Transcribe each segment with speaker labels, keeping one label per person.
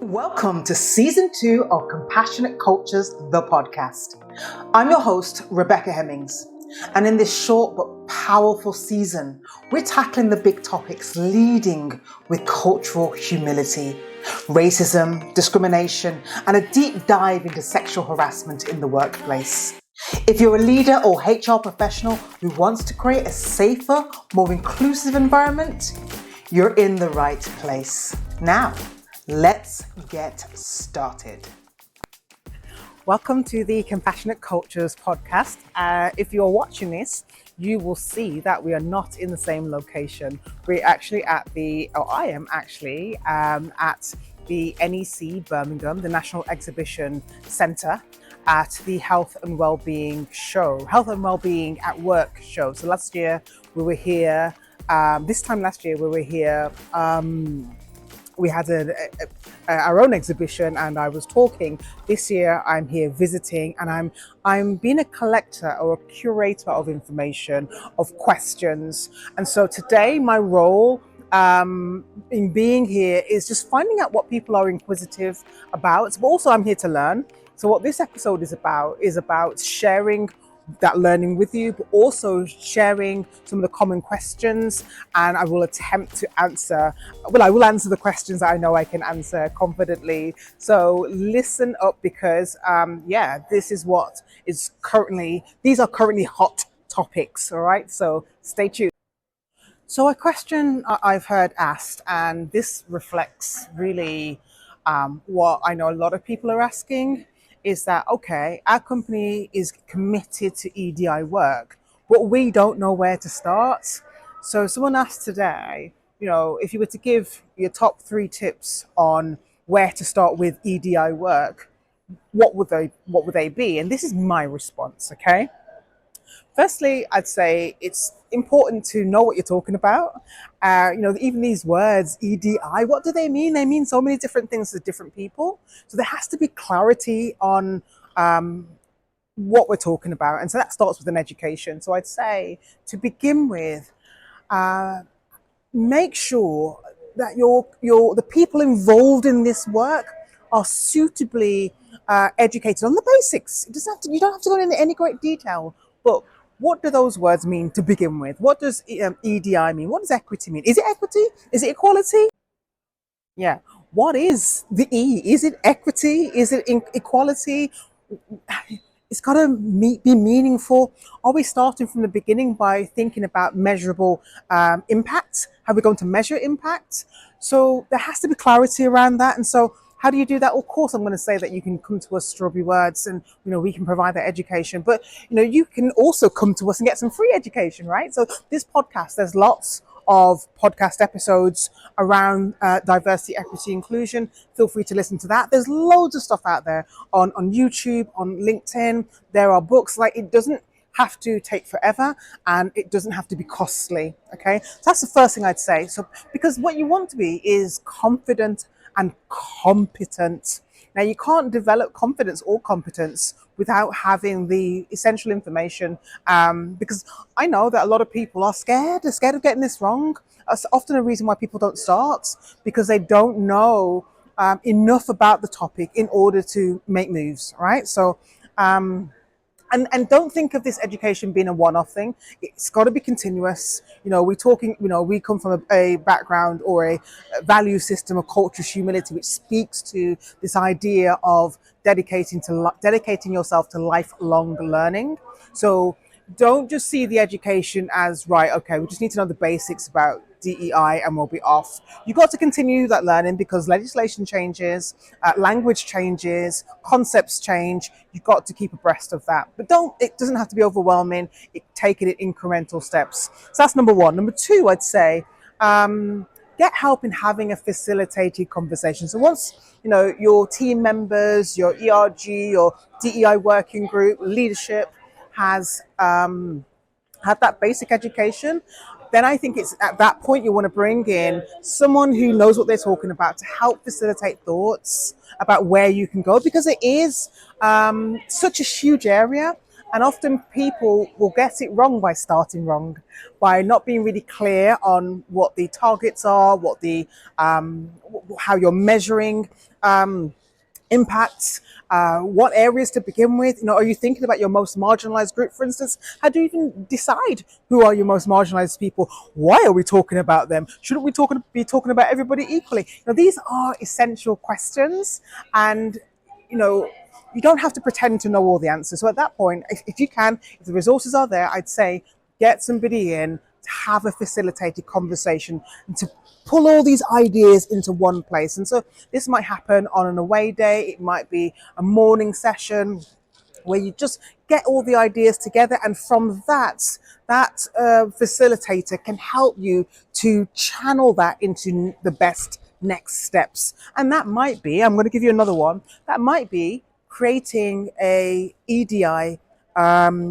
Speaker 1: Welcome to Season 2 of Compassionate Cultures, the podcast. I'm your host, Rebecca Hemmings, and in this short but powerful season, we're tackling the big topics leading with cultural humility, racism, discrimination, and a deep dive into sexual harassment in the workplace. If you're a leader or HR professional who wants to create a safer, more inclusive environment, you're in the right place. Now, let's get started. Welcome to the Compassionate Cultures podcast. If you're watching this, you will see that we are not in the same location. We're actually at I am actually at the NEC Birmingham, the National Exhibition Centre, at the Health and Wellbeing show, Health and Wellbeing at Work show. So last year we were here, this time last year we were here, we had our own exhibition and I was talking. This year I'm here visiting and I'm being a collector or a curator of information, of questions. And so today my role in being here is just finding out what people are inquisitive about, but also I'm here to learn. So what this episode is about sharing that learning with you, but also sharing some of the common questions, and I will attempt to answer, I will answer the questions that I know I can answer confidently. So listen up because these are currently hot topics, all right? So stay tuned. So a question I've heard asked, and this reflects really what I know a lot of people are asking, is that, okay, our company is committed to EDI work, but we don't know where to start. So someone asked today, if you were to give your top 3 tips on where to start with EDI work, what would they be? And this is my response, okay? Firstly, I'd say it's important to know what you're talking about. Even these words, EDI, what do they mean? They mean so many different things to different people. So there has to be clarity on what we're talking about. And so that starts with an education. So I'd say to begin with, make sure that the people involved in this work are suitably educated on the basics. You don't have to go into any great detail, but what do those words mean to begin with? What does EDI mean? What does equity mean? Is it equity? Is it equality? Yeah. What is the E? Is it equity? Is it equality? It's got to be meaningful. Are we starting from the beginning by thinking about measurable impact? How are we going to measure impact? So there has to be clarity around that. And so how do you do that? Of course, I'm going to say that you can come to us, Strawberry Words, and we can provide that education. But you can also come to us and get some free education, right? So this podcast, there's lots of podcast episodes around diversity, equity, inclusion. Feel free to listen to that. There's loads of stuff out there on YouTube, on LinkedIn. There are books. It doesn't have to take forever and it doesn't have to be costly. Okay, so that's the first thing I'd say. So because what you want to be is confident and competent. Now, you can't develop confidence or competence without having the essential information, because I know that a lot of people are scared. They're scared of getting this wrong. That's often a reason why people don't start, because they don't know enough about the topic in order to make moves, right? So and don't think of this education being a one-off thing. It's got to be continuous. We come from a background or a value system of cultural humility, which speaks to this idea of dedicating yourself to lifelong learning. So don't just see the education as, right, okay, we just need to know the basics about DEI and we'll be off. You've got to continue that learning because legislation changes, language changes, concepts change. You've got to keep abreast of that. But it doesn't have to be overwhelming. Take it in incremental steps. So that's number 1. Number 2, I'd say, get help in having a facilitated conversation. So once, your team members, your ERG, your DEI working group, leadership has had that basic education, then I think it's at that point you want to bring in someone who knows what they're talking about to help facilitate thoughts about where you can go, because it is such a huge area. And often people will get it wrong by starting wrong, by not being really clear on what the targets are, what the how you're measuring impacts, what areas to begin with. Are you thinking about your most marginalized group, for instance? How do you even decide who are your most marginalized people? Why are we talking about them? Shouldn't we be talking about everybody equally? These are essential questions, and you don't have to pretend to know all the answers. So at that point, if you can, if the resources are there, I'd say get somebody in to have a facilitated conversation and to pull all these ideas into one place. And so this might happen on an away day. It might be a morning session where you just get all the ideas together, and from that facilitator can help you to channel that into the best next steps. And that might be, I'm going to give you another one, that might be creating a EDI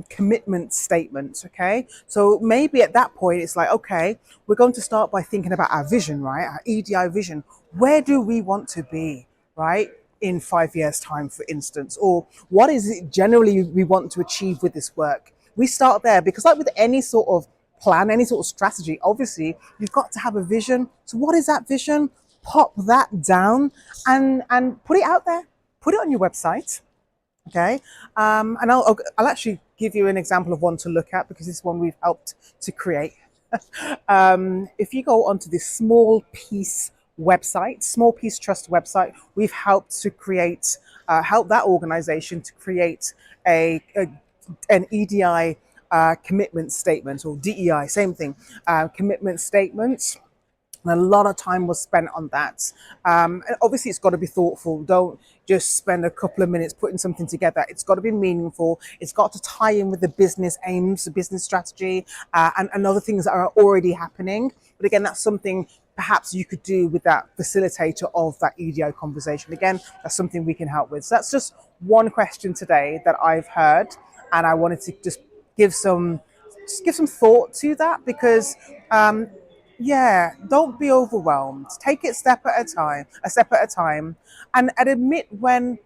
Speaker 1: commitment statement. Okay, so maybe at that point it's like, okay, we're going to start by thinking about our vision, right? Our EDI vision. Where do we want to be, right, in 5 years' time, for instance? Or what is it generally we want to achieve with this work? We start there, because like with any sort of plan, any sort of strategy, obviously you've got to have a vision. So what is that vision? Pop that down and put it out there. Put it on your website. Okay, and I'll actually give you an example of one to look at, because this one we've helped to create. If you go onto this Small Peace website, Small Peace Trust website, we've helped to create, help that organization to create an EDI commitment statement, or DEI, same thing, commitment statement. And a lot of time was spent on that. And obviously, it's got to be thoughtful. Don't just spend a couple of minutes putting something together. It's got to be meaningful. It's got to tie in with the business aims, the business strategy, and other things that are already happening. But again, that's something perhaps you could do with that facilitator of that EDI conversation. Again, that's something we can help with. So that's just one question today that I've heard, and I wanted to just give some thought to that, because yeah, don't be overwhelmed. Take it a step at a time, and admit when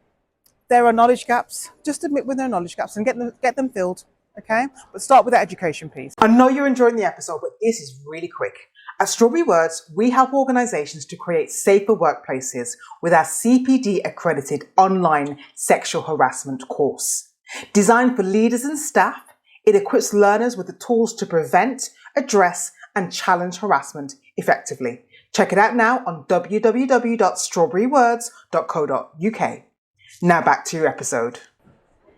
Speaker 1: there are knowledge gaps. Just admit when there are knowledge gaps and get them filled. Okay, but start with the education piece. I know you're enjoying the episode, but this is really quick. At Strawberry Words, we help organizations to create safer workplaces with our CPD accredited online sexual harassment course. Designed for leaders and staff, it equips learners with the tools to prevent, address, and challenge harassment effectively. Check it out now on www.strawberrywords.co.uk. Now back to your episode.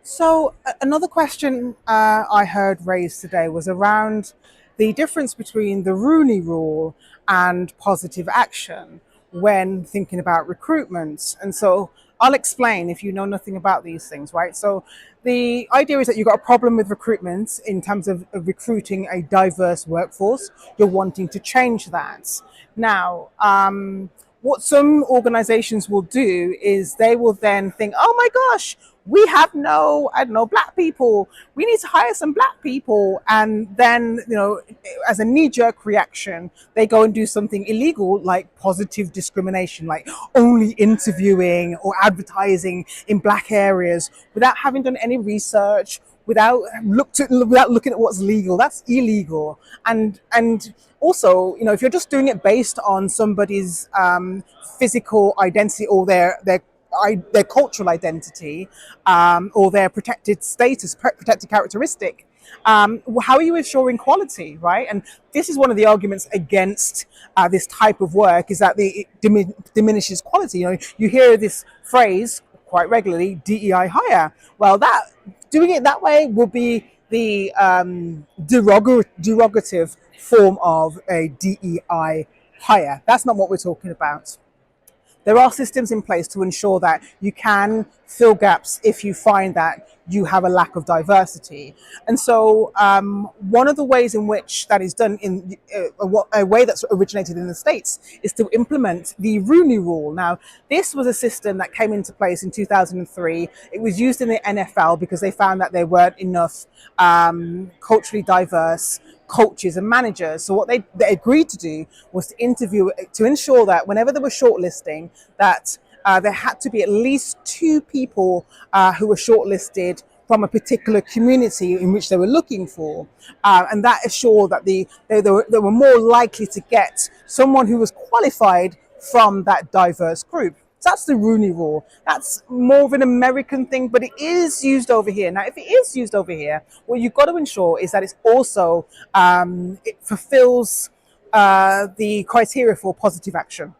Speaker 1: So another question I heard raised today was around the difference between the Rooney rule and positive action when thinking about recruitment. And so I'll explain if you know nothing about these things, right? So the idea is that you've got a problem with recruitment in terms of recruiting a diverse workforce. You're wanting to change that. Now, what some organizations will do is they will then think, oh my gosh, we have no, black people. We need to hire some black people. And then, as a knee-jerk reaction, they go and do something illegal like positive discrimination, like only interviewing or advertising in black areas without having done any research, without looking at what's legal. That's illegal. And also, if you're just doing it based on somebody's physical identity or their cultural identity, or their protected status, protected characteristic, how are you ensuring quality, right? And this is one of the arguments against this type of work, is that it diminishes quality. You hear this phrase quite regularly, DEI hire. Well, doing it that way will be the derogative form of a DEI hire. That's not what we're talking about. There are systems in place to ensure that you can fill gaps if you find that you have a lack of diversity. And so one of the ways in which that is done in a way that's originated in the States is to implement the Rooney rule. Now, this was a system that came into place in 2003. It was used in the NFL because they found that there weren't enough culturally diverse coaches and managers. So what they agreed to do was to ensure that whenever they were shortlisting, that there had to be at least two people who were shortlisted from a particular community in which they were looking for. And that assured that they were more likely to get someone who was qualified from that diverse group. So that's the Rooney rule. That's more of an American thing, but it is used over here. Now, if it is used over here, what you've got to ensure is that it's also, it fulfills the criteria for positive action.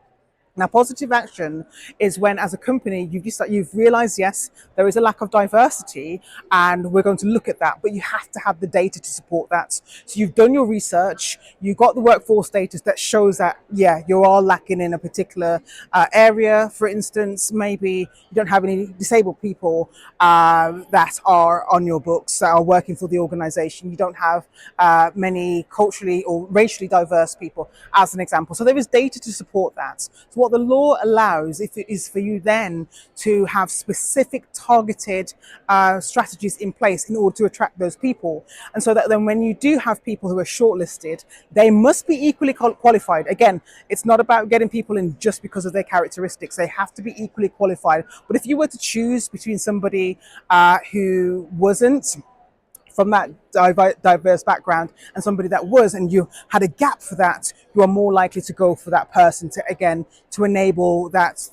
Speaker 1: Now, positive action is when, as a company, you've realised, yes, there is a lack of diversity, and we're going to look at that. But you have to have the data to support that. So you've done your research, you've got the workforce data that shows that, yeah, you are lacking in a particular area. For instance, maybe you don't have any disabled people that are on your books that are working for the organisation. You don't have many culturally or racially diverse people, as an example. So there is data to support that. So what the law allows is for you then to have specific targeted strategies in place in order to attract those people. And so that then when you do have people who are shortlisted, they must be equally qualified. Again, it's not about getting people in just because of their characteristics. They have to be equally qualified. But if you were to choose between somebody who wasn't from that diverse background and somebody that was, and you had a gap for that, you are more likely to go for that person to enable that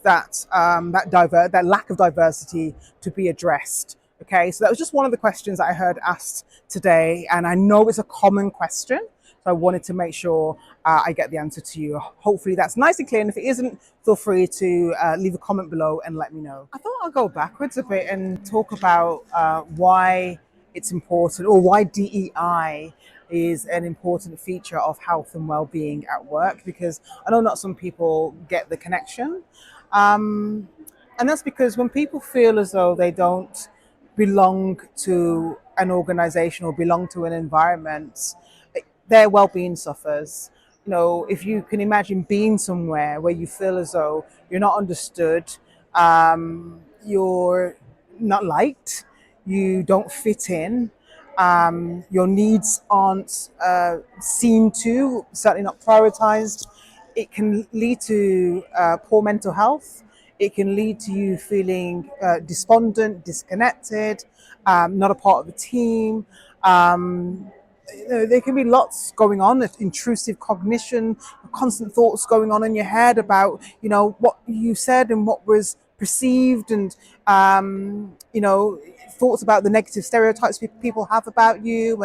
Speaker 1: lack of diversity to be addressed. Okay, so that was just one of the questions that I heard asked today, and I know it's a common question, so I wanted to make sure I get the answer to you. Hopefully that's nice and clear, and if it isn't, feel free to leave a comment below and let me know. I thought I'll go backwards a bit and talk about why it's important, or why DEI is an important feature of health and well-being at work, because I know not some people get the connection. And that's because when people feel as though they don't belong to an organization or belong to an environment, their well-being suffers. You know, if you can imagine being somewhere where you feel as though you're not understood, you're not liked, you don't fit in, your needs aren't seen to, certainly not prioritized, it can lead to poor mental health. It can lead to you feeling despondent, disconnected, not a part of the team. There can be lots going on, intrusive cognition, constant thoughts going on in your head about, what you said and what was perceived, and, thoughts about the negative stereotypes people have about you,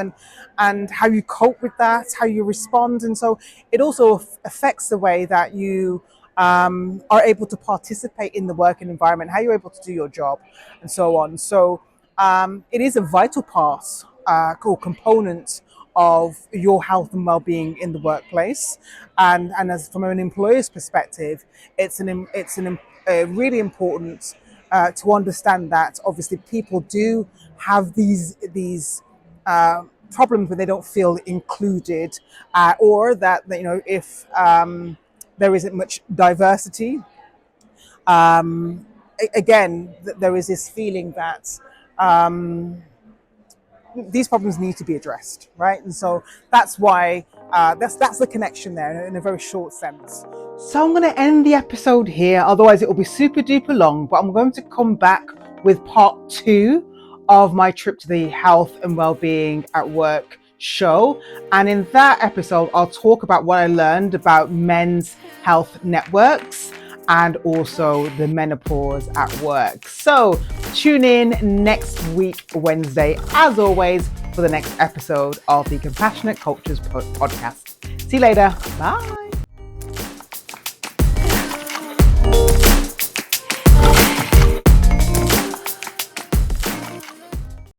Speaker 1: and how you cope with that, how you respond. And so it also affects the way that you are able to participate in the working environment, how you're able to do your job, and so on. So it is a vital part or component of your health and well-being in the workplace, and as from an employer's perspective, it's really important to understand that obviously people do have these problems where they don't feel included, or that if there isn't much diversity, again there is this feeling that these problems need to be addressed, right? And so that's why that's the connection there in a very short sense. So I'm going to end the episode here, otherwise it will be super duper long, but I'm going to come back with part 2 of my trip to the Health and Wellbeing at Work show. And in that episode, I'll talk about what I learned about men's health networks and also the menopause at work. So tune in next week, Wednesday, as always, for the next episode of the Compassionate Cultures podcast. See you later. Bye.